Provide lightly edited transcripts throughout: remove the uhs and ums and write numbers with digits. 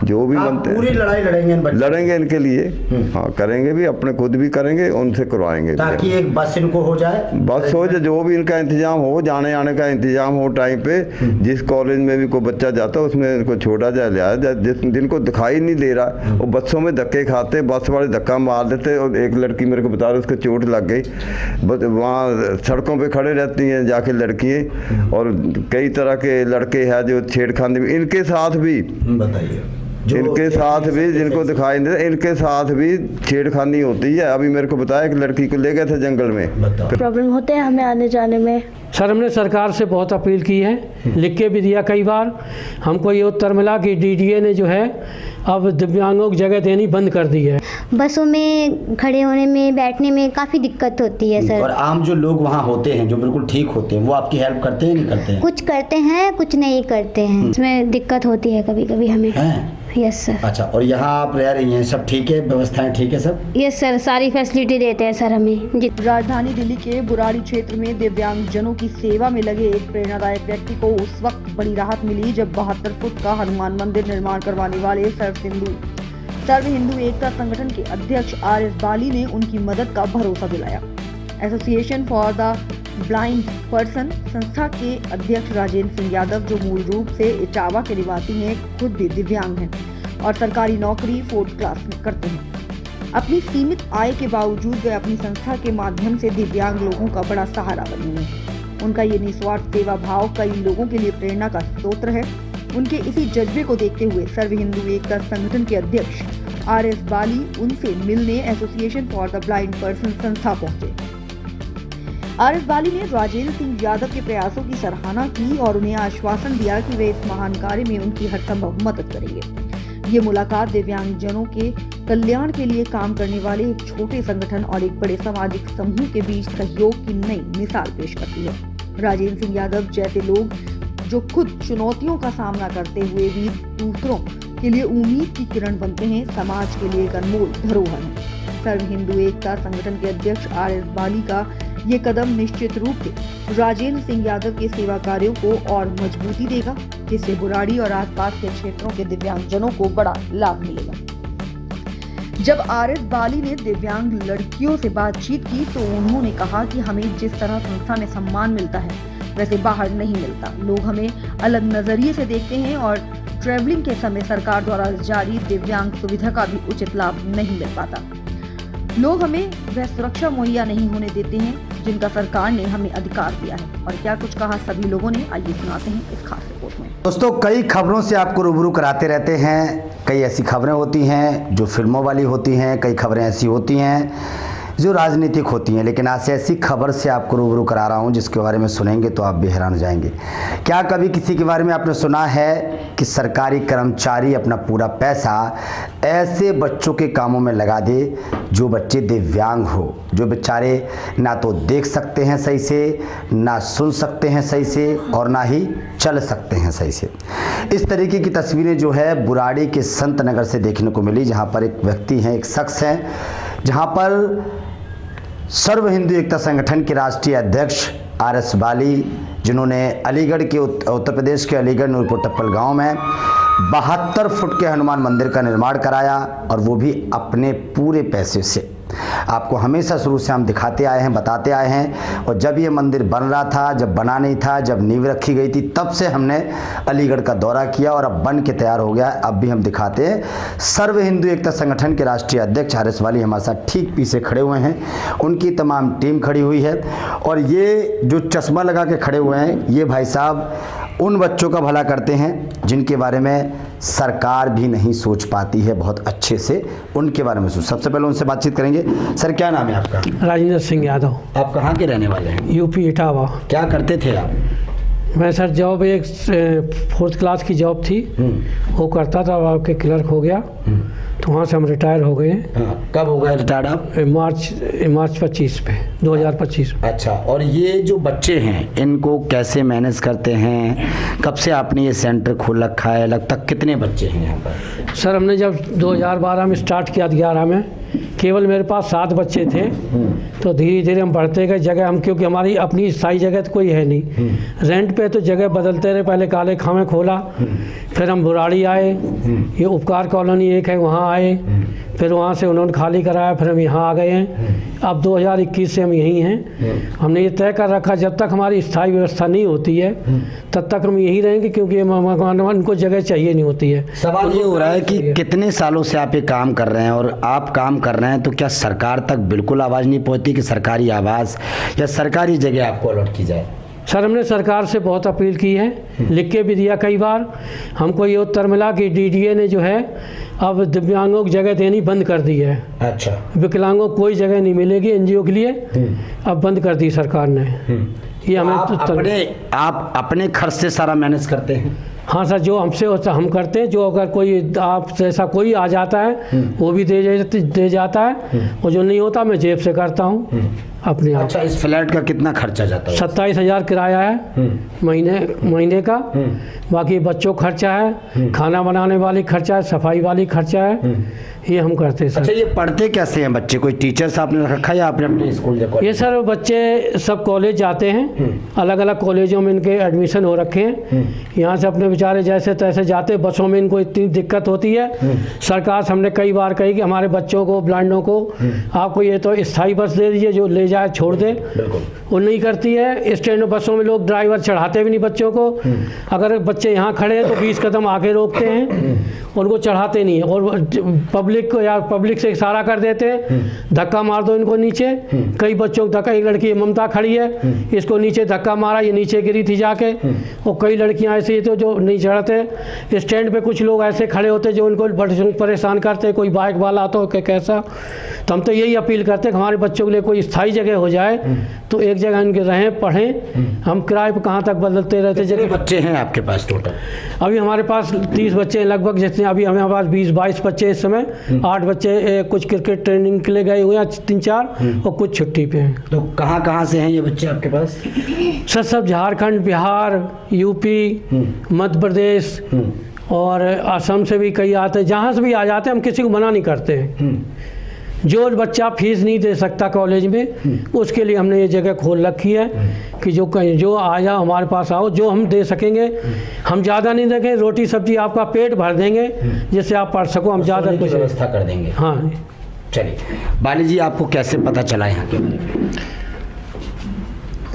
जो भी बनते पूरी लड़ाई लड़ेंगे इनके लिए। हाँ, करेंगे भी, अपने खुद भी करेंगे, उनसे करवाएंगे ताकि एक बस इनको हो जाए, बस हो जाए, जो भी इनका इंतजाम हो, जाने आने का इंतजाम हो टाइम पे। जिस कॉलेज में भी कोई बच्चा जाता है उसमें इनको छोड़ा जाए, ले आया जाए। जिनको दिखाई नहीं दे रहा वो बसों में धक्के खाते, बस वाले धक्का मार देते। और एक लड़की मेरे को बता रही, उसको चोट लग गई, बस वहाँ सड़कों पे खड़े रहती हैं जाके लड़कियाँ। और कई तरह के लड़के हैं जो छेड़खानी भी, इनके साथ भी बताइए, इनके साथ भी, जिनको दिखाई नहीं दे, इनके साथ भी छेड़खानी होती है। अभी मेरे को बताया कि लड़की को ले गए थे जंगल में। प्रॉब्लम होते हैं हमें आने जाने में। सर, हमने सरकार से बहुत अपील की है, लिख के भी दिया कई बार। हमको ये उत्तर मिला कि डीडीए ने जो है अब दिव्यांगों की जगह देनी बंद कर दी है। बसों में खड़े होने में, बैठने में काफ़ी दिक्कत होती है सर। और आम जो लोग वहाँ होते हैं, जो बिल्कुल ठीक होते हैं, वो आपकी हेल्प करते हैं नहीं करते हैं? कुछ करते हैं, कुछ नहीं करते हैं। इसमें दिक्कत होती है कभी कभी हमें। Yes sir. अच्छा, और यहाँ आप रह रही हैं, सब ठीक है, व्यवस्थाएं ठीक है सब? यस सर, सारी फैसिलिटी देते हैं सर हमें जी। राजधानी दिल्ली के बुराड़ी क्षेत्र में दिव्यांगजनों की सेवा में लगे एक प्रेरणादायक व्यक्ति को उस वक्त बड़ी राहत मिली जब 72 फुट का हनुमान मंदिर निर्माण करवाने वाले सर्व हिंदू एकता संगठन के अध्यक्ष RS बाली ने उनकी मदद का भरोसा दिलाया। Association for the blind person संस्था के अध्यक्ष राजेंद्र सिंह यादव, जो मूल रूप से इटावा के निवासी हैं, खुद भी दिव्यांग हैं और सरकारी नौकरी 4th क्लास में करते हैं। अपनी सीमित आय के बावजूद वे अपनी संस्था के माध्यम से दिव्यांग लोगों का बड़ा सहारा बने हुए हैं। उनका ये निस्वार्थ सेवा भाव कई लोगों के लिए प्रेरणा का स्रोत है। उनके इसी जज्बे को देखते हुए सर्व हिंदू एकता संगठन के अध्यक्ष RS बाली उनसे मिलने association for the blind person संस्था पहुंचे। RS बाली ने राजेंद्र सिंह यादव के प्रयासों की सराहना की और उन्हें आश्वासन दिया कि वे इस महान कार्य में उनकी हर संभव मदद करेंगे। ये मुलाकात दिव्यांगजनों के कल्याण के लिए काम करने वाले एक छोटे संगठन और एक बड़े सामाजिक समूह के बीच सहयोग की नई मिसाल पेश करती है। राजेंद्र सिंह यादव जैसे लोग जो खुद चुनौतियों का सामना करते हुए भी दूसरों के लिए उम्मीद की किरण बनते हैं, समाज के लिए एक अनमोल धरोहर है। सर्व हिंदू एकता संगठन के अध्यक्ष RS बाली का ये कदम निश्चित रूप से राजेंद्र सिंह यादव के सेवा कार्यों को और मजबूती देगा, जिससे बुराड़ी और आसपास के क्षेत्रों के दिव्यांगजनों को बड़ा लाभ मिलेगा। जब RS बाली ने दिव्यांग लड़कियों से बातचीत की तो उन्होंने कहा कि हमें जिस तरह संस्था में सम्मान मिलता है वैसे बाहर नहीं मिलता। लोग हमें अलग नजरिए से देखते हैं और ट्रैवलिंग के समय सरकार द्वारा जारी दिव्यांग सुविधा का भी उचित लाभ नहीं मिल पाता। लोग हमें वह सुरक्षा मुहैया नहीं होने देते हैं जिनका सरकार ने हमें अधिकार दिया है। और क्या कुछ कहा सभी लोगों ने, आइए सुनाते हैं इस खास रिपोर्ट में। दोस्तों, कई खबरों से आपको रूबरू कराते रहते हैं। कई ऐसी खबरें होती हैं जो फिल्मों वाली होती हैं, कई खबरें ऐसी होती हैं जो राजनीतिक होती हैं, लेकिन आज ऐसी खबर से आपको रूबरू करा रहा हूं जिसके बारे में सुनेंगे तो आप भी हैरान हो जाएंगे। क्या कभी किसी के बारे में आपने सुना है कि सरकारी कर्मचारी अपना पूरा पैसा ऐसे बच्चों के कामों में लगा दे जो बच्चे दिव्यांग हो, जो बेचारे ना तो देख सकते हैं सही से, ना सुन सकते हैं सही से और ना ही चल सकते हैं सही से। इस तरीके की तस्वीरें जो है बुराड़ी के संत नगर से देखने को मिली, जहाँ पर एक व्यक्ति हैं, एक शख्स हैं, जहाँ पर सर्व हिंदू एकता संगठन के राष्ट्रीय अध्यक्ष RS बाली, जिन्होंने अलीगढ़ के उत्तर प्रदेश के अलीगढ़ नूरपुर टप्पल गांव में 72 फुट के हनुमान मंदिर का निर्माण कराया और वो भी अपने पूरे पैसे से। आपको हमेशा शुरू से हम दिखाते आए हैं, बताते आए हैं, और जब ये मंदिर बन रहा था, जब बना नहीं था, जब नींव रखी गई थी, तब से हमने अलीगढ़ का दौरा किया और अब बन के तैयार हो गया। अब भी हम दिखाते हैं। सर्व हिंदू एकता संगठन के राष्ट्रीय अध्यक्ष RS बाली हमारे साथ ठीक पीछे खड़े हुए हैं, उनकी तमाम टीम खड़ी हुई है। और ये जो चश्मा लगा के खड़े हुए हैं, ये भाई साहब उन बच्चों का भला करते हैं जिनके बारे में सरकार भी नहीं सोच पाती है बहुत अच्छे से, उनके बारे में सोच। सबसे पहले उनसे बातचीत करेंगे। सर, क्या नाम है आपका? राजेंद्र सिंह यादव। आप कहाँ के रहने वाले हैं? UP इटावा। क्या करते थे आप? मैं सर जॉब एक 4th क्लास की जॉब थी, वो करता था, आपके क्लर्क हो गया, तो वहाँ से हम रिटायर हो गए हैं। कब हो गए रिटायर्ड आप? मार्च 25 पे 2025 में। अच्छा, और ये जो बच्चे हैं इनको कैसे मैनेज करते हैं? कब से आपने ये सेंटर खोल रखा है? लगभग कितने बच्चे हैं यहाँ पर? सर, हमने जब 2012 में स्टार्ट किया 11 में, केवल मेरे पास 7 बच्चे थे। तो धीरे धीरे हम बढ़ते गए जगह हम, क्योंकि हमारी अपनी स्थायी जगह तो कोई है नहीं, रेंट पे तो जगह बदलते रहे। पहले काले खामे खोला, फिर हम बुराड़ी आए, ये उपकार कॉलोनी एक है वहाँ आए, फिर वहाँ से उन्होंने खाली कराया, फिर हम यहाँ आ गए हैं। अब 2021 से हम यहीं हैं। हमने ये तय कर रखा जब तक हमारी स्थायी व्यवस्था नहीं होती है तब तक हम यहीं रहेंगे, क्योंकि उनको जगह चाहिए नहीं होती है। सवाल ये हो रहा है कि कितने सालों से आप ये काम कर रहे हैं, और आप काम कर रहे हैं तो क्या सरकार तक बिल्कुल आवाज़ नहीं पहुंचती कि सरकारी आवास या सरकारी जगह आपको अलॉट की जाए? सर, हमने सरकार से बहुत अपील की है, लिख के भी दिया कई बार। हमको ये उत्तर मिला कि डीडीए ने जो है अब दिव्यांगों को जगह देनी बंद कर दी है। अच्छा, विकलांगों को कोई जगह नहीं मिलेगी एनजीओ के लिए, अब बंद कर दी सरकार ने। ये हमें आप अपने खर्च से सारा मैनेज करते हैं? हाँ सर, जो हमसे होता हम करते हैं। जो अगर कोई आप जैसा कोई आ जाता है वो भी दे जाता है, और जो नहीं होता मैं जेब से करता हूँ अपने आप। अच्छा, इस फ्लैट का कितना खर्चा जाता है? 27,000 किराया है महीने का। बाकी बच्चों का खर्चा है, खाना बनाने वाली खर्चा है, सफाई वाली खर्चा है, ये हम करते हैं सर। अच्छा, ये पढ़ते कैसे हैं बच्चे? कोई टीचर्स आपने रखा है या आपने अपने स्कूल? ये सर बच्चे सब कॉलेज जाते हैं, अलग अलग कॉलेजों में इनके एडमिशन हो रखे हैं। यहाँ से अपने बेचारे जैसे तैसे जाते, बसों में इनको इतनी दिक्कत होती है। सरकार से हमने कई बार कही कि हमारे बच्चों को, ब्लाइंडों को आपको ये तो स्थायी बस दे दीजिए जो ले जाए छोड़ दे। वो नहीं करती है। स्टैंड बसों में लोग ड्राइवर चढ़ाते भी नहीं बच्चों को। अगर बच्चे यहाँ खड़े हैं तो 20 कदम आगे रोकते हैं, उनको चढ़ाते नहीं है। और पब्लिक को या पब्लिक से इशारा कर देते हैं, धक्का मार दो इनको नीचे। कई बच्चों को धक्का, एक लड़की ममता खड़ी है, इसको नीचे धक्का मारा, ये नीचे गिरी थी जाके। और कई लड़कियां ऐसी तो जो नहीं चढ़ाते। स्टैंड पे कुछ लोग ऐसे खड़े होते जो उनको परेशान करते, कोई बाइक वाला आता हो कैसा। तो हम तो यही अपील करते हैं कि हमारे बच्चों के लिए कोई स्थायी जगह हो जाए, तो एक जगह इनके रहें, पढ़ें। हम किराए पर कहाँ तक बदलते रहते। कितने बच्चे हैं आपके पास टोटल? अभी हमारे पास 30 बच्चे हैं लगभग, जितने अभी हमारे पास 20-22 बच्चे इस समय। 8 बच्चे कुछ क्रिकेट ट्रेनिंग के लिए गए हुए हैं 3-4, और कुछ छुट्टी पे हैं। तो कहाँ से हैं ये बच्चे आपके पास? सर सब झारखंड, बिहार, यूपी, मध्य प्रदेश और असम से भी कई आते हैं। जहाँ से भी आ जाते हैं, हम किसी को मना नहीं करते हैं। जो बच्चा फीस नहीं दे सकता कॉलेज में, उसके लिए हमने ये जगह खोल रखी है कि जो आ जाओ हमारे पास आओ, जो हम दे सकेंगे। हम ज़्यादा नहीं देंगे, रोटी सब्जी आपका पेट भर देंगे जिससे आप पढ़ सको। हम ज़्यादा कुछ व्यवस्था कर देंगे। हाँ, चलिए बाली जी, आपको कैसे पता चला यहाँ के बारे में?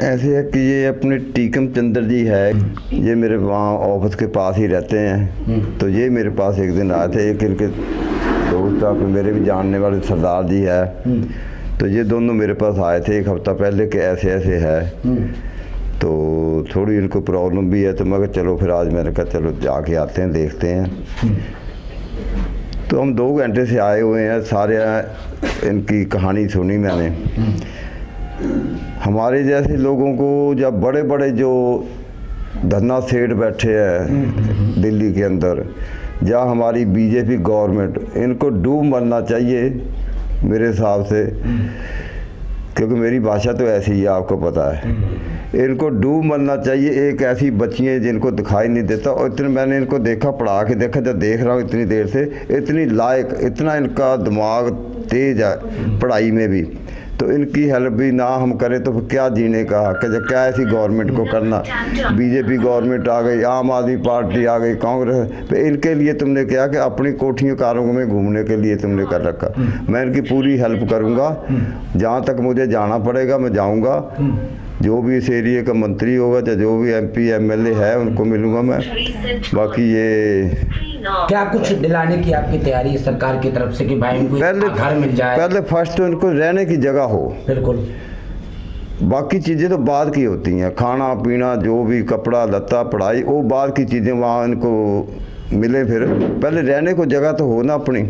ऐसे है कि ये अपने टीकम चंद्र जी है, ये मेरे वहाँ ऑफिस के पास ही रहते हैं। तो ये मेरे पास एक दिन आए थे, एक इनके दोस्त आप मेरे भी जानने वाले सरदार जी है। तो ये दोनों मेरे पास आए थे 1 हफ्ता पहले कि ऐसे ऐसे है, तो थोड़ी इनको प्रॉब्लम भी है। तो मैं कहा चलो फिर आज मैंने कहा चलो जाके आते हैं, देखते हैं। तो हम 2 घंटे से आए हुए हैं, सारे इनकी कहानी सुनी मैंने। हमारे जैसे लोगों को, जब बड़े बड़े जो धन्ना सेठ बैठे हैं दिल्ली के अंदर, या हमारी बीजेपी गवर्नमेंट, इनको डूब मरना चाहिए मेरे हिसाब से, क्योंकि मेरी भाषा तो ऐसी ही है, आपको पता है। इनको डूब मरना चाहिए। एक ऐसी बच्चियाँ जिनको दिखाई नहीं देता, और इतने मैंने इनको देखा, पढ़ा के देखा, जब देख रहा हूँ इतनी देर से, इतनी लायक, इतना इनका दिमाग तेज है पढ़ाई में भी। तो इनकी हेल्प भी ना हम करें तो फिर क्या जीने का हक है? जब क्या ऐसी गवर्नमेंट को करना। बीजेपी गवर्नमेंट आ गई, आम आदमी पार्टी आ गई, कांग्रेस, तो इनके लिए तुमने क्या कि अपनी कोठियों कारों में घूमने के लिए तुमने कर रखा। मैं इनकी पूरी हेल्प करूँगा, जहाँ तक मुझे जाना पड़ेगा मैं जाऊँगा। जो भी इस एरिए का मंत्री होगा, चाहे जो भी MP MLA है, उनको मिलूँगा मैं। बाकी ये क्या कुछ दिलाने की आपकी तैयारी है सरकार की तरफ से कि भाई इनको घर मिल जाए? पहले फर्स्ट तो इनको रहने की जगह हो। बिल्कुल, बाकी चीज़ें तो बाद की होती हैं, खाना पीना, जो भी कपड़ा लत्ता, पढ़ाई, वो बाद की चीज़ें वहाँ इनको मिले। फिर पहले रहने को जगह तो हो ना अपनी।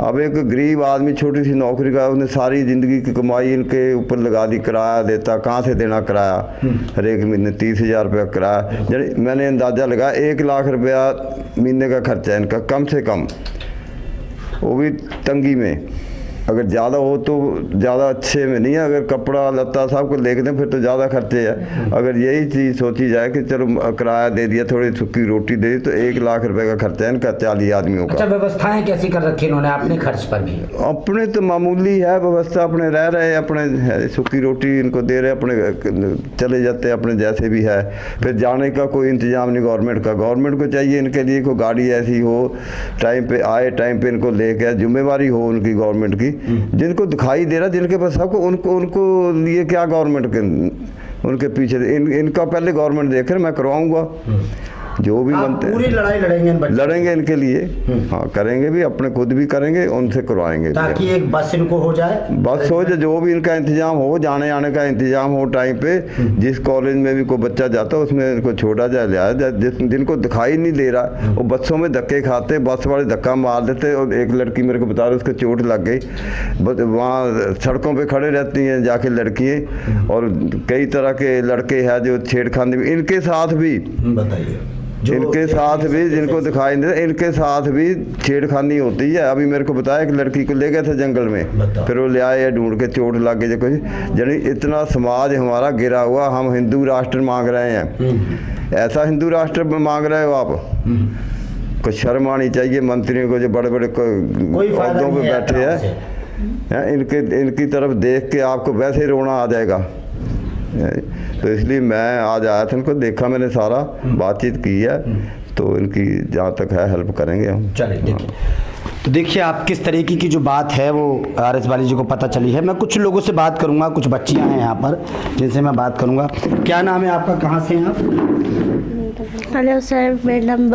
अब एक गरीब आदमी छोटी सी नौकरी का, उसने सारी ज़िंदगी की कमाई इनके ऊपर लगा दी, किराया देता, कहाँ से देना किराया? हर एक महीने 30,000 रुपया किराया। मैंने अंदाज़ा लगाया 1 लाख रुपया महीने का खर्चा है इनका कम से कम, वो भी तंगी में। अगर ज़्यादा हो तो ज़्यादा अच्छे में नहीं है, अगर कपड़ा लत्ता सब को लेके दें फिर तो ज़्यादा खर्चे है। अगर यही चीज़ सोची जाए कि चलो किराया दे दिया, थोड़ी सूखी रोटी दे दी, तो 1 लाख रुपए का खर्चा है इनका 40 आदमियों अच्छा, का। व्यवस्थाएं कैसी कर रखी इन्होंने अपने खर्च पर भी? अपने तो मामूली है व्यवस्था, अपने रह रहे अपने, सूखी रोटी इनको दे रहे, अपने चले जाते अपने जैसे भी है। फिर जाने का कोई इंतजाम नहीं गवर्नमेंट का। गवर्नमेंट को चाहिए इनके लिए कोई गाड़ी ऐसी हो, टाइम पे आए, टाइम पे इनको लेके, जिम्मेवारी हो उनकी गवर्नमेंट की। जिनको दिखाई दे रहा, जिनके पास सबको, उनको लिए क्या गवर्नमेंट के, उनके पीछे इनका पहले गवर्नमेंट देख रहे, मैं करवाऊंगा जो भी बनते पूरी लड़ाई लड़ेंगे इन बच्चों लड़ेंगे इनके लिए। हाँ, करेंगे भी, अपने खुद भी करेंगे, उनसे करवाएंगे ताकि एक बस इनको हो जाए, बस हो जाए, जो भी इनका इंतजाम हो, जाने आने का इंतजाम हो टाइम पे। जिस कॉलेज में भी कोई बच्चा जाता है उसमें इनको छोड़ा जाए, लिया जाए। जिनको दिखाई नहीं दे रहा वो बसों में धक्के खाते, बस वाले धक्का मार देते। और एक लड़की मेरे को बता रहे उसको चोट लग गई, वहाँ सड़कों पे खड़े रहती हैं जाके लड़कियाँ, और कई तरह के लड़के हैं जो छेड़खानी भी इनके साथ भी, बताइए, इनके साथ भी, जिनको दिखाई नहीं दे, इनके साथ भी छेड़खानी होती है। अभी मेरे को बताया कि लड़की को ले गए थे जंगल में, फिर वो ले आए ढूंढ के, चोट लग गई कुछ। यानी इतना समाज हमारा गिरा हुआ। हम हिंदू राष्ट्र मांग रहे हैं, ऐसा हिंदू राष्ट्र मांग रहे हो आप? कुछ शर्म आनी चाहिए मंत्रियों को जो बड़े बड़े पदों पे बैठे हैं। इनकी तरफ देख के आपको वैसे ही रोना आ जाएगा। तो इसलिए मैं आज आया था, इनको देखा मैंने, सारा बातचीत की है, तो इनकी जहाँ तक है हेल्प करेंगे हम। चलिए, देखिए, तो देखिए आप किस तरीके की जो बात है वो RS वाली जी को पता चली है। मैं कुछ लोगों से बात करूंगा, कुछ बच्चियां हैं यहाँ पर जिनसे मैं बात करूंगा। क्या नाम है आपका, कहाँ से हैं आप? हेलो सर, मेरा नाम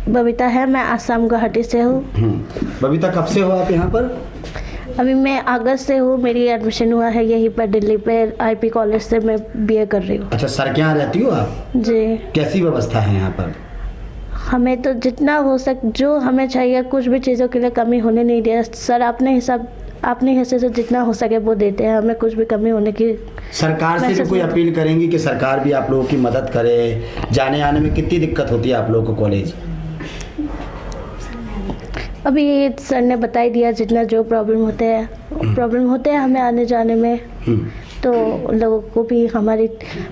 बबीता है, मैं आसाम गुवाहाटी से हूँ। बबीता, कब से हो आप यहाँ पर? अभी मैं अगस्त से हूँ, मेरी एडमिशन हुआ है यहीं पर दिल्ली पे IP कॉलेज से, मैं BA कर रही हूँ। अच्छा, सर के यहाँ रहती हो आप? जी। कैसी व्यवस्था है यहाँ पर? हमें तो जितना हो जो हमें चाहिए, कुछ भी चीज़ों के लिए कमी होने नहीं दिया सर। अपने हिस्से से जितना हो सके वो देते हैं, हमें कुछ भी कमी होने की। सरकार से भी कोई अपील करेंगी कि सरकार भी आप लोगों की मदद करे? जाने आने में कितनी दिक्कत होती है आप लोगों को कॉलेज? अभी सर ने बता ही दिया, जितना जो प्रॉब्लम होते हैं हमें आने जाने में। तो लोगों को भी हमारी,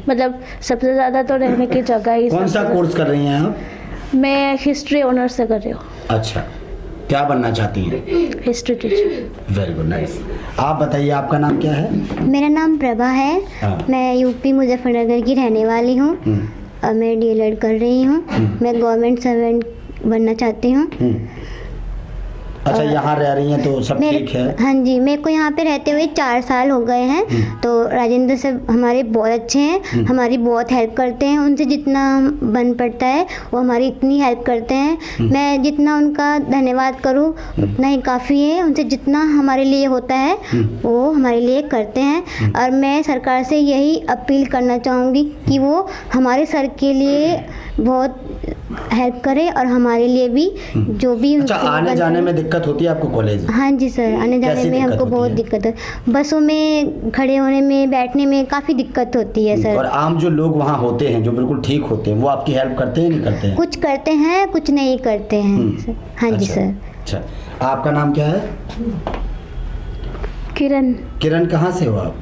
मतलब सबसे ज़्यादा तो रहने की जगह ही। कौन सा कोर्स कर रही हैं आप? मैं हिस्ट्री ऑनर्स से कर रही हूँ। अच्छा, क्या बनना चाहती हैं? History teacher. Very good, nice. आप बताइए, आपका नाम क्या है? मेरा नाम प्रभा है। मैं यूपी मुजफ्फरनगर की रहने वाली हूँ और मैं DLED कर रही हूँ। मैं गवर्नमेंट सर्वेंट बनना चाहती हूँ। अच्छा, यहाँ रह रही हैं तो सब ठीक है? हाँ जी, मेरे को यहाँ पे रहते हुए 4 साल हो गए हैं। तो राजेंद्र सर हमारे बहुत अच्छे हैं, हमारी बहुत हेल्प करते हैं। उनसे जितना बन पड़ता है वो हमारी इतनी हेल्प करते हैं। मैं जितना उनका धन्यवाद करूँ उतना ही काफ़ी है। उनसे जितना हमारे लिए होता है वो हमारे लिए करते हैं। और मैं सरकार से यही अपील करना चाहूँगी कि वो हमारे सर के लिए बहुत हेल्प करे और हमारे लिए भी जो भी। अच्छा, आने जाने में दिक्कत होती है आपको कॉलेज? हाँ जी सर, आने जाने में हमको बहुत दिक्कत है। बसों में खड़े होने में, बैठने में काफ़ी दिक्कत होती है सर। और आम जो लोग वहाँ होते हैं, जो बिल्कुल ठीक होते हैं, वो आपकी हेल्प करते हैं, नहीं करते हैं? कुछ करते हैं, कुछ नहीं करते हैं। हाँ जी सर। अच्छा, आपका नाम क्या है? किरण। किरण, कहाँ से हो आप?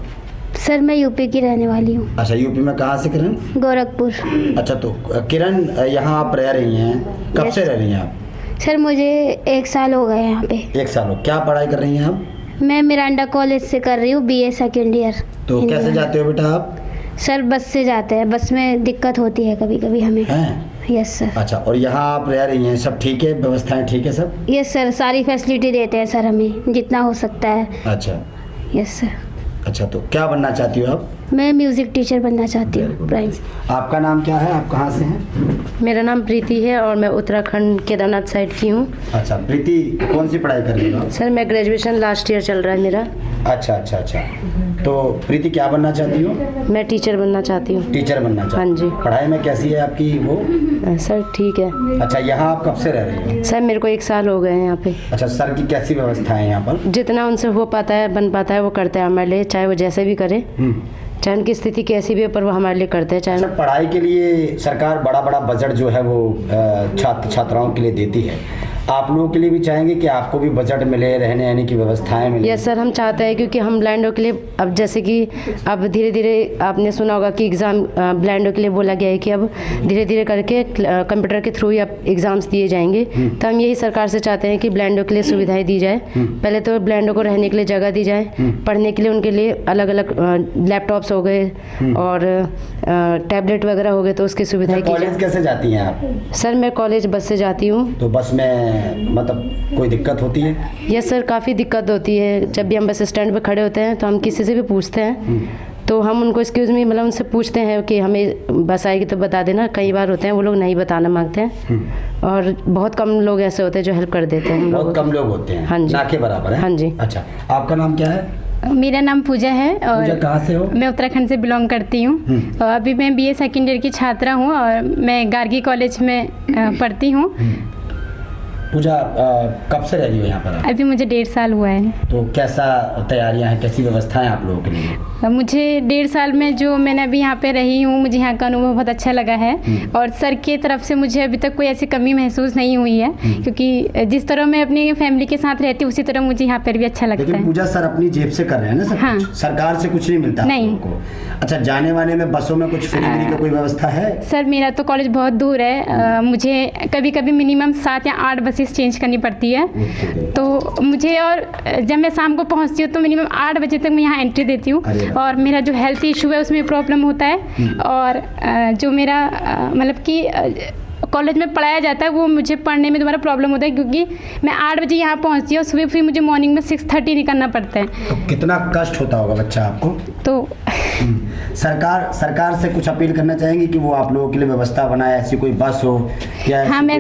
सर मैं यूपी की रहने वाली हूँ। अच्छा, यूपी में कहाँ से किरण? गोरखपुर। अच्छा, तो किरण यहाँ आप रह रही हैं, कब से रह रही हैं आप? सर मुझे 1 साल हो गए यहाँ पे। 1 साल हो। क्या पढ़ाई कर रही हैं आप? मैं मिरांडा कॉलेज से कर रही हूँ, BA सेकेंड ईयर। तो कैसे जाते हो बेटा आप? सर बस से जाते हैं, बस में दिक्कत होती है कभी कभी हमें। Yes sir. अच्छा, और यहाँ आप रह रही हैं, सब ठीक है, व्यवस्थाएं ठीक है सब? यस सर, सारी फैसिलिटी देते हैं सर हमें जितना हो सकता है। अच्छा। Yes sir. अच्छा, तो क्या बनना चाहती हो आप? मैं म्यूज़िक टीचर बनना चाहती हूँ। प्राइम। आपका नाम क्या है, आप कहाँ से हैं? मेरा नाम प्रीति है और मैं उत्तराखंड केदारनाथ साइड की हूँ। अच्छा, प्रीति कौन सी पढ़ाई कर रही हो? सर मैं ग्रेजुएशन लास्ट ईयर चल रहा है मेरा। अच्छा अच्छा अच्छा। तो प्रीति क्या बनना चाहती हो? मैं टीचर बनना चाहती हूँ। टीचर बनना चाहती? हाँ जी। पढ़ाई में कैसी है आपकी वो? सर ठीक है। अच्छा, यहाँ आप कब से रह रही हो? सर मेरे को 1 साल हो गए हैं यहाँ पे। अच्छा, सर की कैसी व्यवस्था है यहाँ पर? जितना उनसे हो पाता है, बन पाता है, वो करते हैं हमारे लिए, चाहे वो जैसे भी करे, चाहे उनकी स्थिति कैसी भी हो, पर वो हमारे लिए करते हैं। चाहे अच्छा, पढ़ाई के लिए सरकार बड़ा बड़ा बजट जो है वो छात्र छात्राओं के लिए देती है। आप लोगों के लिए भी चाहेंगे कि आपको भी बजट मिले, रहने आने की व्यवस्थाएं मिले? यस सर, हम चाहते हैं क्योंकि हम ब्लाइंडों के लिए अब जैसे कि अब धीरे धीरे आपने सुना होगा कि एग्ज़ाम ब्लाइंडों के लिए बोला गया है कि अब धीरे धीरे करके कंप्यूटर के थ्रू ही अब एग्ज़ाम्स दिए जाएंगे। तो हम यही सरकार से चाहते हैं कि ब्लाइंडों के लिए सुविधाएं दी जाए। पहले तो ब्लाइंडों को रहने के लिए जगह दी जाए, पढ़ने के लिए उनके लिए अलग अलग लैपटॉप्स हो गए और टैबलेट वगैरह हो गए, तो उसकी सुविधाएं की कॉलेज जाए। कैसे जाती हैं आप? सर मैं कॉलेज बस से जाती हूँ। तो बस में मतलब कोई दिक्कत होती है? यस सर, काफ़ी दिक्कत होती है। जब भी हम बस स्टैंड पे खड़े होते हैं तो हम किसी से भी पूछते हैं, तो हम उनको एक्सक्यूज़ मी मतलब उनसे पूछते हैं कि हमें बस आएगी तो बता देना। कई बार होते हैं वो लोग नहीं बताना मांगते हैं और बहुत कम लोग ऐसे होते हैं जो हेल्प कर देते हैं हम बहुत लोग। कम लोग होते हैं, हाँ जी। ना के बराबर है। हाँ जी। अच्छा, आपका नाम क्या है? मेरा नाम पूजा है पूजा, और कहाँ से हो? मैं उत्तराखंड से बिलोंग करती हूँ। और अभी मैं बीए सेकेंड ईयर की छात्रा हूँ और मैं गार्गी कॉलेज में पढ़ती हूँ। पूजा, कब से रह रही हो यहाँ पर आप? अभी मुझे 1.5 साल हुआ है। तो कैसा तैयारियां हैं, कैसी व्यवस्थाएं आप लोगों के लिए? मुझे 1.5 साल में जो मैंने अभी यहाँ पे रही हूँ, मुझे यहाँ का अनुभव बहुत अच्छा लगा है और सर की तरफ से मुझे अभी तक कोई ऐसी कमी महसूस नहीं हुई है, क्योंकि जिस तरह मैं अपनी फैमिली के साथ रहती हूँ उसी तरह मुझे यहाँ पर भी अच्छा लगता लेकिन है। पूजा सर अपनी जेब से कर रहे हैं ना सब हाँ। कुछ? सरकार से कुछ नहीं मिलता आप नहीं। लोगों को? अच्छा, जाने वाने में बसों में कुछ फ्री की कोई व्यवस्था है? सर मेरा तो कॉलेज बहुत दूर है, मुझे कभी कभी मिनिमम 7 या 8 बसेस चेंज करनी पड़ती है। तो मुझे, और जब मैं शाम को पहुंचती हूँ तो मिनिमम 8 बजे तक मैं यहाँ एंट्री देती हूँ। और मेरा जो हेल्थ इशू है उसमें प्रॉब्लम होता है और जो मेरा मतलब कि कॉलेज में पढ़ाया जाता है वो मुझे पढ़ने में दोबारा प्रॉब्लम होता है, क्योंकि मैं 8 बजे यहाँ पहुँचती हूँ, सुबह फिर मुझे मॉर्निंग में 6:30 निकलना पड़ता है। तो कितना कष्ट होता होगा बच्चा आपको? तो सरकार से कुछ अपील करना चाहेंगे कि वो आप लोगों के लिए व्यवस्था बनाए, ऐसी कोई बस हो या हाँ, मैं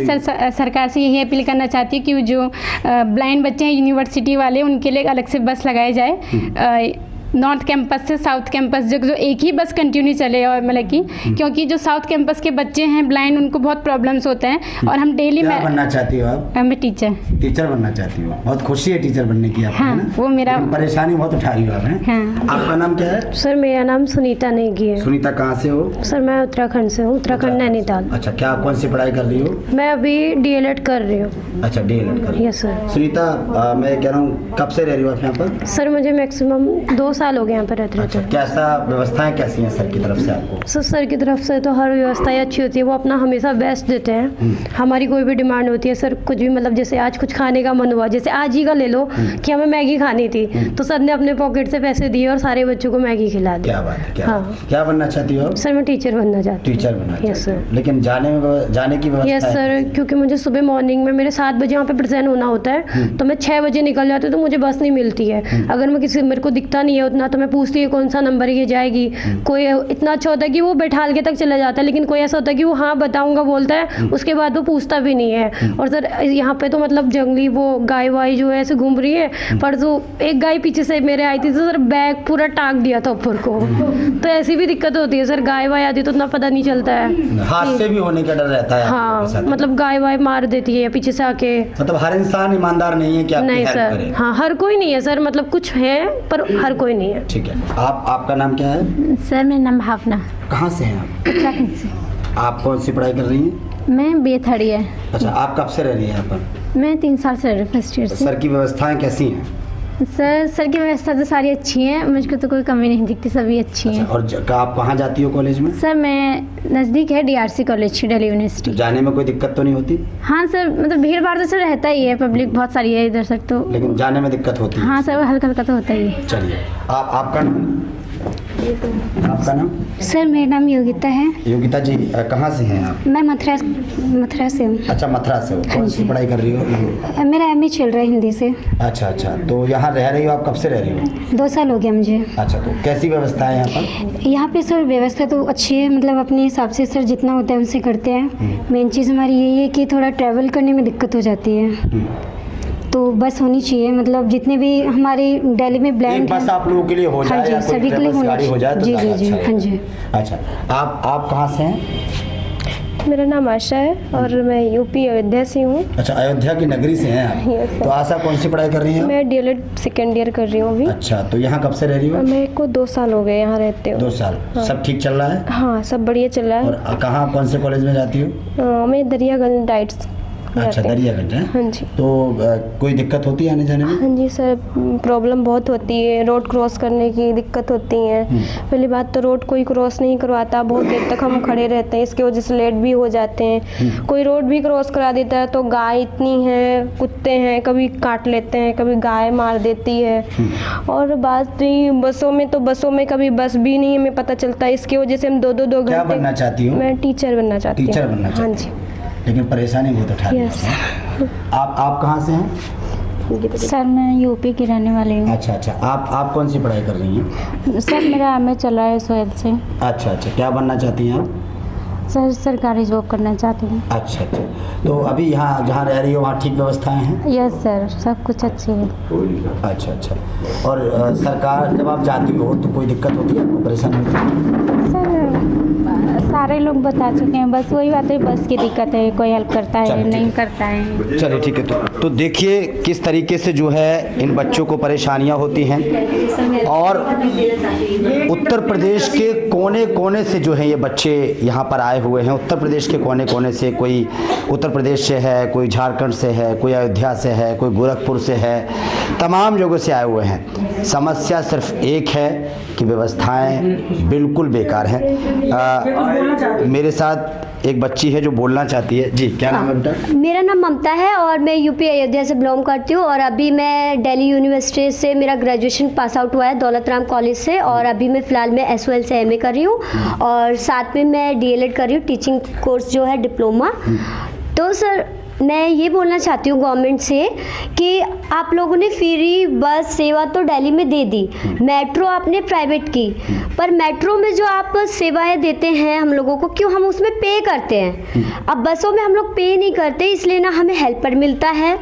सरकार से यही अपील करना चाहती हूँ कि जो ब्लाइंड बच्चे हैं यूनिवर्सिटी वाले, उनके लिए अलग से बस लगाए जाए। नॉर्थ कैंपस से साउथ कैंपस जो एक ही बस कंटिन्यू चले, और मतलब कि क्योंकि जो साउथ कैंपस के बच्चे हैं ब्लाइंड, उनको बहुत प्रॉब्लम्स होते हैं और हम डेली क्या बनना चाहती हो आप? मैं टीचर बनना चाहती हो? बहुत खुशी है टीचर बनने की आपको, हाँ, है ना? वो मेरा लेकिन परेशानी बहुत उठा रही हो आप, हैं? हाँ। आपका नाम क्या है? सर मेरा नाम सुनीता नेगी है। सुनीता, कहाँ से हो? सर मैं उत्तराखंड से हूँ, उत्तराखंड नैनीताल। अच्छा, क्या कौन सी पढ़ाई कर रही हो? मैं अभी डीएलएड कर रही हूँ। अच्छा, डीएलएड कर रही हो। Yes sir. सुनीता, मैं कह रहा हूँ कब से रह रही हो आप यहाँ पर? सर मुझे मैक्सिमम 2 साल हो गए यहाँ पर रहते अच्छा, रहते। कैसा व्यवस्थाएं कैसी हैं सर की तरफ से आपको? सर की तरफ से तो हर व्यवस्थाएं अच्छी होती है, वो अपना हमेशा बेस्ट देते हैं। हमारी कोई भी डिमांड होती है सर, कुछ भी मतलब जैसे आज कुछ खाने का मन हुआ, जैसे आज ही का ले लो कि हमें मैगी खानी थी, तो सर ने अपने पॉकेट से पैसे दिए और सारे बच्चों को मैगी खिला दी। क्या बात है, क्या हाँ। क्या बनना चाहती हो? सर मैं टीचर बनना चाहती हूँ। टीचर बनना यस चाहती हो। सर। लेकिन जाने की व्यवस्था यस है सर, कैसी? क्योंकि मुझे सुबह मॉर्निंग में मेरे 7 बजे यहाँ पे प्रेजेंट होना होता है, तो मैं 6 बजे निकल जाती हूँ, तो मुझे बस नहीं मिलती है। अगर मैं किसी मेरे को दिखता नहीं है उतना, तो मैं पूछती हूँ कौन सा नंबर ये जाएगी। कोई इतना अच्छा होता है कि वो बैठाल के तक चला जाता है, लेकिन कोई ऐसा होता है कि वो हाँ बताऊँगा बोलता है, उसके बाद वो पूछता भी नहीं है। और सर यहाँ पे तो मतलब जंगली वो गाय वाय जो है ऐसे घूम रही है, पर जो एक गाय पीछे से मेरे आई थी तो सर बैग पूरा टाँग दिया था ऊपर को। तो ऐसी भी दिक्कत होती है सर, गाय वाय आती तो उतना पता नहीं चलता है। हादसे भी होने का डर रहता है हाँ, आपके साथ? मतलब गाय वाय मार देती है पीछे से आके। मतलब हर इंसान ईमानदार नहीं है कि आपकी नहीं हेल्प सर, करे? हाँ हर कोई नहीं है सर, मतलब कुछ है पर हर कोई नहीं है। ठीक है, आपका नाम क्या है? सर मेरा नाम भावना, कहाँ से हैं आप? उत्तराखंड से। आप कौन सी पढ़ाई कर रही हैं? मैं बीए थर्ड ईयर। अच्छा, आप कब से रह रही हैं यहाँ पर? मैं 3 साल से रह रही हूँ, फर्स्ट ईयर से। सर की व्यवस्थाएं कैसी हैं? सर की व्यवस्था तो सारी अच्छी है, मुझको तो कोई कमी नहीं दिखती, सभी अच्छी अच्छा, हैं। और आप कहाँ जाती हो कॉलेज में? सर मैं नज़दीक है डीआरसी कॉलेज, दिल्ली यूनिवर्सिटी। जाने में कोई दिक्कत तो नहीं होती? हाँ सर, मतलब भीड़ भाड़ तो सर रहता ही है, पब्लिक बहुत सारी है इधर तक तो। लेकिन जाने में दिक्कत होती है? हाँ सर, हल्का हल्का तो होता ही है। चलिए, आपका नाम? आपका नाम? सर मेरा नाम योगिता है। योगिता जी, कहाँ से हैं आप? मैं मथुरा से हूँ। अच्छा, मथुरा से हो। कौन सी पढ़ाई कर रही हो? मेरा एमए चल रहा है हिंदी से। अच्छा अच्छा, तो यहाँ रह रही हो आप, कब से रह रही हो? 2 साल हो गया मुझे। अच्छा, तो कैसी व्यवस्था है यहाँ पर? यहाँ पे सर व्यवस्था तो अच्छी है, मतलब अपने हिसाब से सर जितना होता है उनसे करते हैं। मेन चीज़ हमारी यही है कि थोड़ा ट्रैवल करने में दिक्कत हो जाती है, तो बस होनी चाहिए, मतलब जितने भी हमारे दिल्ली में ब्लाइंड बस आप लोगों के लिए हो जाए, हाँ जी, या कोई सभी के लिए ट्रैवल्स गाड़ी हो जाए तो जी ज़्यादा जी जी, अच्छा हाँ है। जी। अच्छा, आप कहाँ से हैं? मेरा नाम आशा है और मैं यूपी अयोध्या से हूँ। अच्छा, अयोध्या की नगरी से हैं आप? Yes, sir। तो आशा कौन सी पढ़ाई कर रही हैं? मैं डीएलएड सेकेंड ईयर कर रही हूँ अभी। अच्छा, तो यहाँ कब से रह रही हो? मेरे को 2 साल हो गए यहाँ रहते हो। 2 साल। सब ठीक चल रहा है? हाँ सब बढ़िया चल रहा है। और कहाँ कौन से कॉलेज में जाती हो? मैं दरियागंज डाइट्स अच्छा, जाते हैं। दरियागंज है। हाँ जी। तो कोई दिक्कत होती है आने जाने में? हाँ जी सर, प्रॉब्लम बहुत होती है, रोड क्रॉस करने की दिक्कत होती है। पहली बात तो रोड कोई क्रॉस नहीं करवाता, बहुत देर तक हम खड़े रहते हैं, इसकी वजह से लेट भी हो जाते हैं। कोई रोड भी क्रॉस करा देता है तो गाय इतनी है, कुत्ते हैं, कभी काट लेते हैं, कभी गाय मार देती है। और बात रही बसों में, तो बसों में कभी बस भी नहीं हमें पता चलता, इसकी वजह से हम दो घंटे। क्या बनना चाहती हो? मैं टीचर बनना चाहती हूँ। टीचर बनना चाहती हाँ हूँ। जी। लेकिन परेशानी बहुत उठा रही यस। है। आप कहाँ से हैं? सर मैं यूपी की रहने वाली हूँ। अच्छा अच्छा, आप कौन सी पढ़ाई कर रही हैं? सर मेरा एमए चल रहा है सोहेल से। अच्छा अच्छा, क्या बनना चाहती हैं आप? सर सरकारी जॉब करना चाहती हूँ। अच्छा अच्छा, तो अभी यहाँ जहाँ रह रही हो वहाँ ठीक व्यवस्थाएं हैं? यस सर, सब कुछ अच्छी है। अच्छा अच्छा, और सरकार जब आप जाती हो तो कोई दिक्कत होती है, आपको परेशानी होती है? सर सारे लोग बता चुके हैं, बस वही बात है, बस की दिक्कत है, कोई हेल्प करता है नहीं करता है। चलिए ठीक है। तो देखिए किस तरीके से जो है इन बच्चों को परेशानियां होती हैं, और उत्तर प्रदेश के कोने कोने से जो है ये बच्चे यहाँ पर आए हुए हैं। उत्तर प्रदेश के कोने कोने से, कोई उत्तर प्रदेश से है, कोई झारखंड से है, कोई अयोध्या से है, कोई गोरखपुर से है, तमाम जगहों से आए हुए हैं। समस्या सिर्फ एक है कि व्यवस्थाएं बिल्कुल बेकार हैं। मेरे साथ एक बच्ची है जो बोलना चाहती है। जी, क्या नाम है बेटा? मेरा नाम ममता है और मैं यूपी अयोध्या से बिलोंग करती हूँ, और अभी मैं दिल्ली यूनिवर्सिटी से मेरा ग्रेजुएशन पास आउट हुआ है, दौलत राम कॉलेज से, और अभी मैं फ़िलहाल मैं SOL से MA कर रही हूँ, और साथ में मैं DLED कर रही हूँ, टीचिंग कोर्स जो है डिप्लोमा। तो सर मैं ये बोलना चाहती हूँ गवर्नमेंट से कि आप लोगों ने फ्री बस सेवा तो दिल्ली में दे दी, मेट्रो आपने प्राइवेट की, पर मेट्रो में जो आप सेवाएं देते हैं हम लोगों को, क्यों हम उसमें पे करते हैं? अब बसों में हम लोग पे नहीं करते, इसलिए ना हमें हेल्पर मिलता है,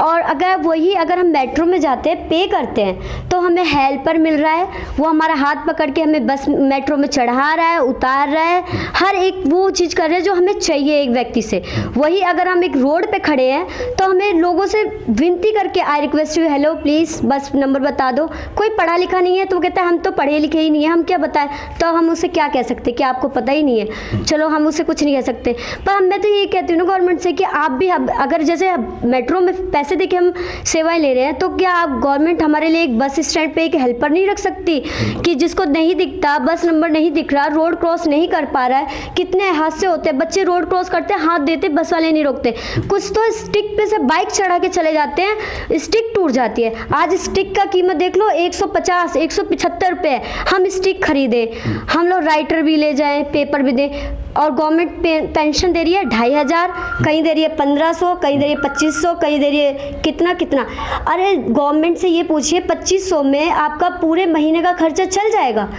और अगर हम मेट्रो में जाते हैं पे करते हैं तो हमें हेल्पर मिल रहा है, वो हमारा हाथ पकड़ के हमें बस मेट्रो में चढ़ा रहा है, उतार रहा है, हर एक वो चीज़ कर रहा है जो हमें चाहिए एक व्यक्ति से। वही अगर हम एक रोड पे खड़े हैं तो हमें लोगों से विनती करके, I request you, hello please बस नंबर बता दो। कोई पढ़ा लिखा नहीं है तो वो कहता है हम तो पढ़े लिखे ही नहीं है, हम क्या बताएं? तो हम उसे क्या कह सकते कि आपको पता ही नहीं है? चलो हम उसे कुछ नहीं कह सकते, पर मैं तो ये कहती हूँ ना गवर्नमेंट से कि आप भी अगर जैसे मेट्रो में पैसे देके हम सेवाएं ले रहे हैं, तो क्या आप गवर्नमेंट हमारे लिए एक बस स्टैंड पे एक हेल्पर नहीं रख सकती कि जिसको नहीं दिखता, बस नंबर नहीं दिख रहा, रोड क्रॉस नहीं कर पा रहा है? कितने हादसे होते हैं, बच्चे रोड क्रॉस करते हैं, हाथ देते, बस वाले नहीं रोकते, कुछ तो स्टिक पे से बाइक चढ़ा के चले जाते हैं, स्टिक टूट जाती है। आज स्टिक का कीमत देख लो 150 175 रुपये, हम स्टिक खरीदे, हम लोग राइटर भी ले जाएं, पेपर भी दें, और गवर्नमेंट पेंशन दे रही है 2500, कहीं दे रही है 1500, कहीं दे रही है 2500, कहीं दे रही है कितना। अरे गवर्नमेंट से ये पूछिए 2500 में आपका पूरे महीने का खर्चा चल जाएगा?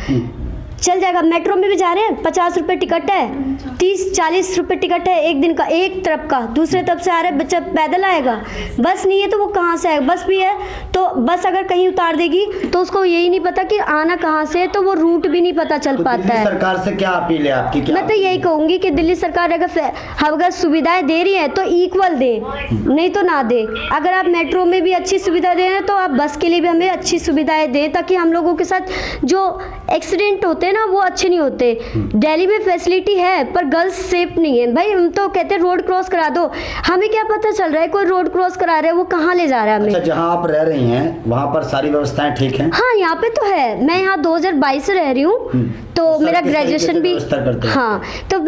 मेट्रो में भी जा रहे हैं, 50 रुपये टिकट है, 30-40 रुपये टिकट है एक दिन का, एक तरफ का, दूसरे तरफ से आ रहा है बच्चा, पैदल आएगा? बस नहीं है तो वो कहाँ से आएगा? बस भी है तो बस अगर कहीं उतार देगी तो उसको यही नहीं पता कि आना कहाँ से है, तो वो रूट भी नहीं पता चल पाता है। सरकार से क्या अपील है आपकी? मैं तो यही कहूँगी कि दिल्ली सरकार अगर सुविधाएं दे रही है तो इक्वल दे, नहीं तो ना दे। अगर आप मेट्रो में भी अच्छी सुविधा दे रहे हैं तो आप बस के लिए भी हमें अच्छी सुविधाएं दें, ताकि हम लोगों के साथ जो एक्सीडेंट होते हैं ना वो अच्छे नहीं होते। दिल्ली में फैसिलिटी है पर गर्ल्स सेफ नहीं है भाई। हम तो कहते हैं रोड क्रॉस करा दो, हमें क्या पता चल रहा है कोई रोड क्रॉस करा रहा है वो कहाँ ले जा रहा है हमें। अच्छा, जहाँ आप रह रही हैं वहाँ पर सारी व्यवस्थाएं ठीक हैं? हाँ, यहाँ पे तो है। मैं यहाँ 2022 से रह रही हूँ, तो मेरा ग्रेजुएशन भी, हाँ। तो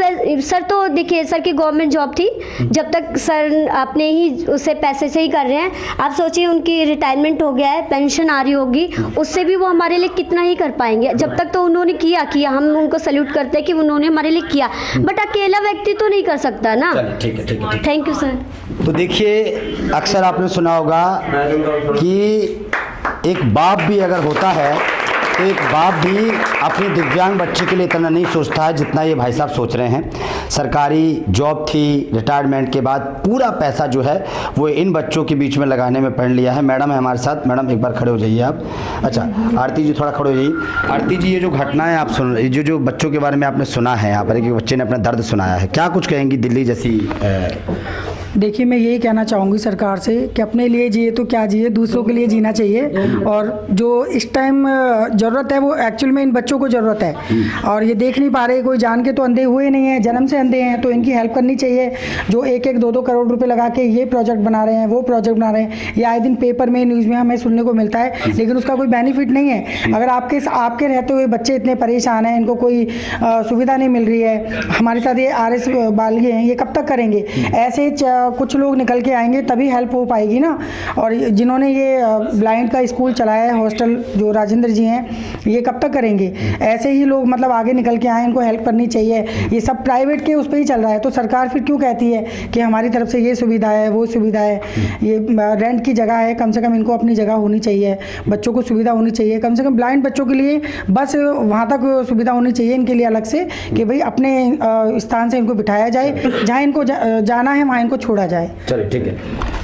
सर तो देखिए, सर की गवर्नमेंट जॉब थी, जब तक सर अपने ही उसे पैसे से ही कर रहे हैं। आप सोचिए उनकी रिटायरमेंट हो गया है, पेंशन आ रही होगी, उससे भी वो हमारे लिए कितना ही कर पाएंगे। जब तक तो उन्होंने किया, हम उनको सैल्यूट करते हैं कि उन्होंने हमारे लिए किया, बट अकेला व्यक्ति तो नहीं कर सकता ना। ठीक है। Thank you sir. तो देखिए, अक्सर आपने सुना होगा कि एक बाप भी अगर होता है तो एक बाप भी अपने दिव्यांग बच्चे के लिए इतना नहीं सोचता है जितना ये भाई साहब सोच रहे हैं। सरकारी जॉब थी, रिटायरमेंट के बाद पूरा पैसा जो है वो इन बच्चों के बीच में लगाने में पड़ लिया है। मैडम है हमारे साथ। मैडम एक बार खड़े हो जाइए आप। अच्छा, आरती जी थोड़ा खड़े हो जाइए। आरती जी, ये जो घटनाएं आप सुन, जो बच्चों के बारे में आपने सुना है, यहाँ पर एक बच्चे ने अपना दर्द सुनाया है, क्या कुछ कहेंगी दिल्ली जैसी देखिए, मैं यही कहना चाहूँगी सरकार से कि अपने लिए जिए तो क्या जिए, दूसरों के लिए जीना चाहिए। और जो इस टाइम ज़रूरत है वो एक्चुअल में इन बच्चों को ज़रूरत है, और ये देख नहीं पा रहे, कोई जान के तो अंधे हुए नहीं हैं, जन्म से अंधे हैं, तो इनकी हेल्प करनी चाहिए। जो 1-1, 2-2 करोड़ रुपए लगा के ये प्रोजेक्ट बना रहे हैं, वो प्रोजेक्ट बना रहे हैं, ये आए दिन पेपर में, न्यूज़ में हमें सुनने को मिलता है, लेकिन उसका कोई बेनिफिट नहीं है। अगर आपके रहते हुए बच्चे इतने परेशान हैं, इनको कोई सुविधा नहीं मिल रही है, हमारे साथ ये RS बालिए हैं, ये कब तक करेंगे? ऐसे कुछ लोग निकल के आएंगे तभी हेल्प हो पाएगी ना। और जिन्होंने ये ब्लाइंड का स्कूल चलाया है, हॉस्टल, जो राजेंद्र जी हैं, ये कब तक करेंगे? ऐसे ही लोग मतलब आगे निकल के आए, इनको हेल्प करनी चाहिए। ये सब प्राइवेट के उस पर ही चल रहा है, तो सरकार फिर क्यों कहती है कि हमारी तरफ से ये सुविधा है, वो सुविधा है? ये रेंट की जगह है, कम से कम इनको अपनी जगह होनी चाहिए, बच्चों को सुविधा होनी चाहिए। कम से कम ब्लाइंड बच्चों के लिए बस वहाँ तक सुविधा होनी चाहिए इनके लिए अलग से, कि भाई अपने स्थान से इनको बिठाया जाए, जहाँ इनको जाना है वहाँ इनको छोड़ा जाए। चलिए ठीक है।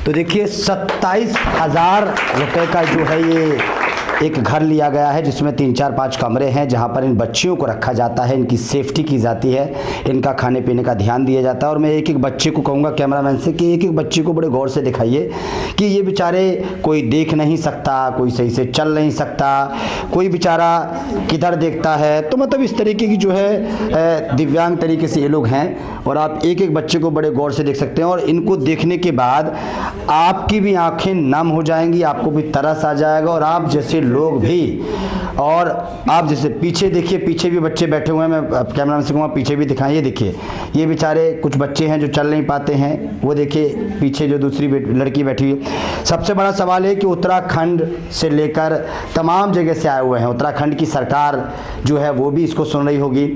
तो देखिए 27,000 रुपये का जो है ये एक घर लिया गया है, जिसमें 3-4-5 कमरे हैं, जहां पर इन बच्चियों को रखा जाता है, इनकी सेफ्टी की जाती है, इनका खाने पीने का ध्यान दिया जाता है। और मैं एक एक बच्चे को कहूँगा कैमरामैन से कि एक एक बच्चे को बड़े गौर से दिखाइए कि ये बेचारे कोई देख नहीं सकता, कोई सही से चल नहीं सकता, कोई बेचारा किधर देखता है। तो मतलब इस तरीके की जो है दिव्यांग तरीके से ये लोग हैं, और आप एक एक बच्चे को बड़े गौर से देख सकते हैं। और इनको देखने के बाद आपकी भी आँखें नम हो जाएंगी, आपको भी तरस आ जाएगा, और आप जैसे लोग भी, और आप जैसे पीछे देखिए, पीछे भी बच्चे बैठे हुए हैं, मैं कैमरामैन से कहूँगा पीछे भी दिखाएं। ये देखिए, ये बेचारे कुछ बच्चे हैं जो चल नहीं पाते हैं, वो देखिए पीछे जो दूसरी लड़की बैठी हुई। सबसे बड़ा सवाल है कि उत्तराखंड से लेकर तमाम जगह से आए हुए हैं। उत्तराखंड की सरकार जो है वो भी इसको सुन रही होगी,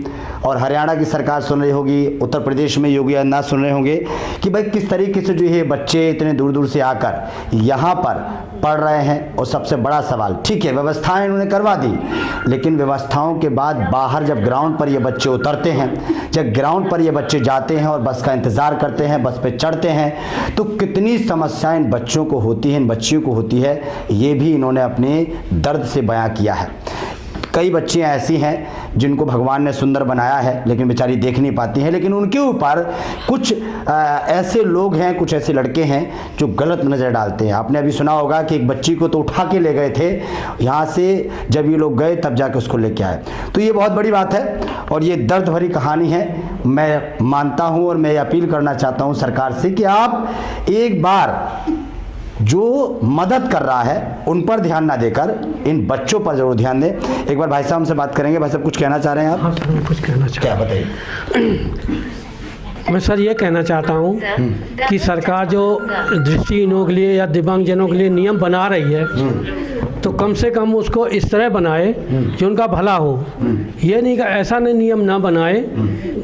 और हरियाणा की सरकार सुन रही होगी, उत्तर प्रदेश में योगी आदित्यनाथ सुन रहे होंगे कि भाई किस तरीके से जो ये बच्चे इतने दूर दूर से आकर यहाँ पर पढ़ रहे हैं। और सबसे बड़ा सवाल, ठीक है व्यवस्थाएं इन्होंने करवा दी, लेकिन व्यवस्थाओं के बाद बाहर जब ग्राउंड पर ये बच्चे उतरते हैं, जब ग्राउंड पर ये बच्चे जाते हैं और बस का इंतज़ार करते हैं, बस पे चढ़ते हैं, तो कितनी समस्याएं इन बच्चों को होती हैं, इन बच्चियों को होती है, ये भी इन्होंने अपने दर्द से बयां किया है। कई बच्चियां ऐसी हैं जिनको भगवान ने सुंदर बनाया है, लेकिन बेचारी देख नहीं पाती हैं, लेकिन उनके ऊपर कुछ ऐसे लोग हैं, कुछ ऐसे लड़के हैं जो गलत नज़र डालते हैं। आपने अभी सुना होगा कि एक बच्ची को तो उठा के ले गए थे यहाँ से, जब ये लोग गए तब जाके उसको लेके आए। तो ये बहुत बड़ी बात है, और ये दर्द भरी कहानी है। मैं मानता हूँ और मैं अपील करना चाहता हूँ सरकार से कि आप एक बार जो मदद कर रहा है उन पर ध्यान ना देकर इन बच्चों पर जरूर ध्यान दें। एक बार भाई साहब से बात करेंगे। भाई साहब कुछ कहना चाह रहे हैं आप? हाँ सर, मैं कुछ कहना चाहता हूँ। क्या बताइए। मैं सर ये कहना चाहता हूँ कि सरकार जो दृष्टिहीनों के लिए या दिव्यांगजनों के लिए नियम बना रही है, तो कम से कम उसको इस तरह बनाए कि उनका भला हो। ये नहीं कि ऐसा नहीं नियम ना बनाए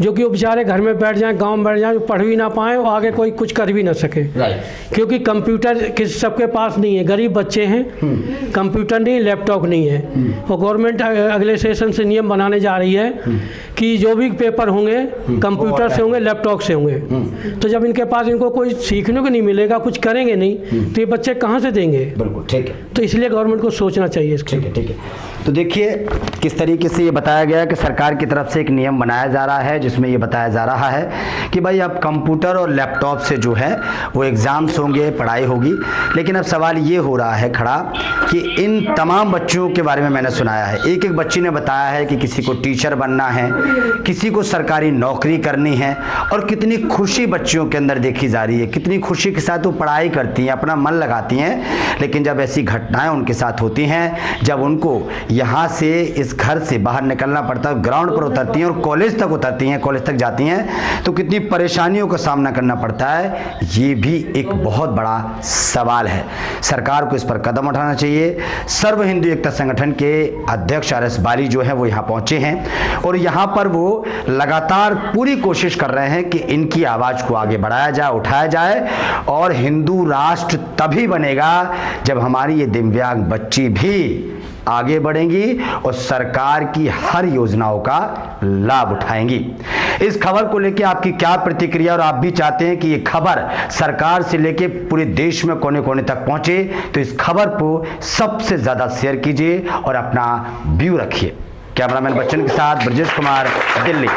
जो कि वो बेचारे घर में बैठ जाएं, गांव में बैठ जाएं, पढ़ भी ना पाएं और आगे कोई कुछ कर भी ना सके। क्योंकि कंप्यूटर किस सबके पास नहीं है, गरीब बच्चे हैं, कंप्यूटर नहीं, लैपटॉप नहीं है। और गवर्नमेंट अगले सेशन से नियम बनाने जा रही है कि जो भी पेपर होंगे कंप्यूटर से होंगे, लैपटॉप से होंगे। तो जब इनके पास इनको कोई सीखने को नहीं मिलेगा, कुछ करेंगे नहीं, तो ये बच्चे कहाँ से देंगे? बिल्कुल ठीक है। तो इसलिए गवर्नमेंट को सोचना चाहिए इसको। ठीक है, ठीक है। तो देखिए किस तरीके से ये बताया गया है कि सरकार की तरफ से एक नियम बनाया जा रहा है, जिसमें ये बताया जा रहा है कि भाई अब कंप्यूटर और लैपटॉप से जो है वो एग्ज़ाम्स होंगे, पढ़ाई होगी। लेकिन अब सवाल ये हो रहा है खड़ा कि इन तमाम बच्चों के बारे में मैंने सुनाया है, एक एक बच्ची ने बताया है कि किसी को टीचर बनना है, किसी को सरकारी नौकरी करनी है, और कितनी खुशी बच्चियों के अंदर देखी जा रही है, कितनी खुशी के साथ वो पढ़ाई करती हैं, अपना मन लगाती हैं। लेकिन जब ऐसी घटनाएं उनके साथ होती हैं, जब उनको यहाँ से इस घर से बाहर निकलना पड़ता है, ग्राउंड पर उतरती हैं और कॉलेज तक उतरती हैं, कॉलेज तक जाती हैं, तो कितनी परेशानियों का सामना करना पड़ता है, ये भी एक बहुत बड़ा सवाल है। सरकार को इस पर कदम उठाना चाहिए। सर्व हिंदू एकता संगठन के अध्यक्ष RS बाली जो है वो यहाँ पहुँचे हैं, और यहाँ पर वो लगातार पूरी कोशिश कर रहे हैं कि इनकी आवाज़ को आगे बढ़ाया जाए, उठाया जाए। और हिंदू राष्ट्र तभी बनेगा जब हमारी ये दिव्यांग बच्ची भी आगे बढ़ेंगी और सरकार की हर योजनाओं का लाभ उठाएंगी। इस खबर को लेकर आपकी क्या प्रतिक्रिया, और आप भी चाहते हैं कि ये खबर सरकार से लेके पूरे देश में कोने कोने तक पहुंचे, तो इस खबर को सबसे ज्यादा शेयर कीजिए और अपना व्यू रखिए। कैमरामैन बच्चन के साथ ब्रजेश कुमार, दिल्ली।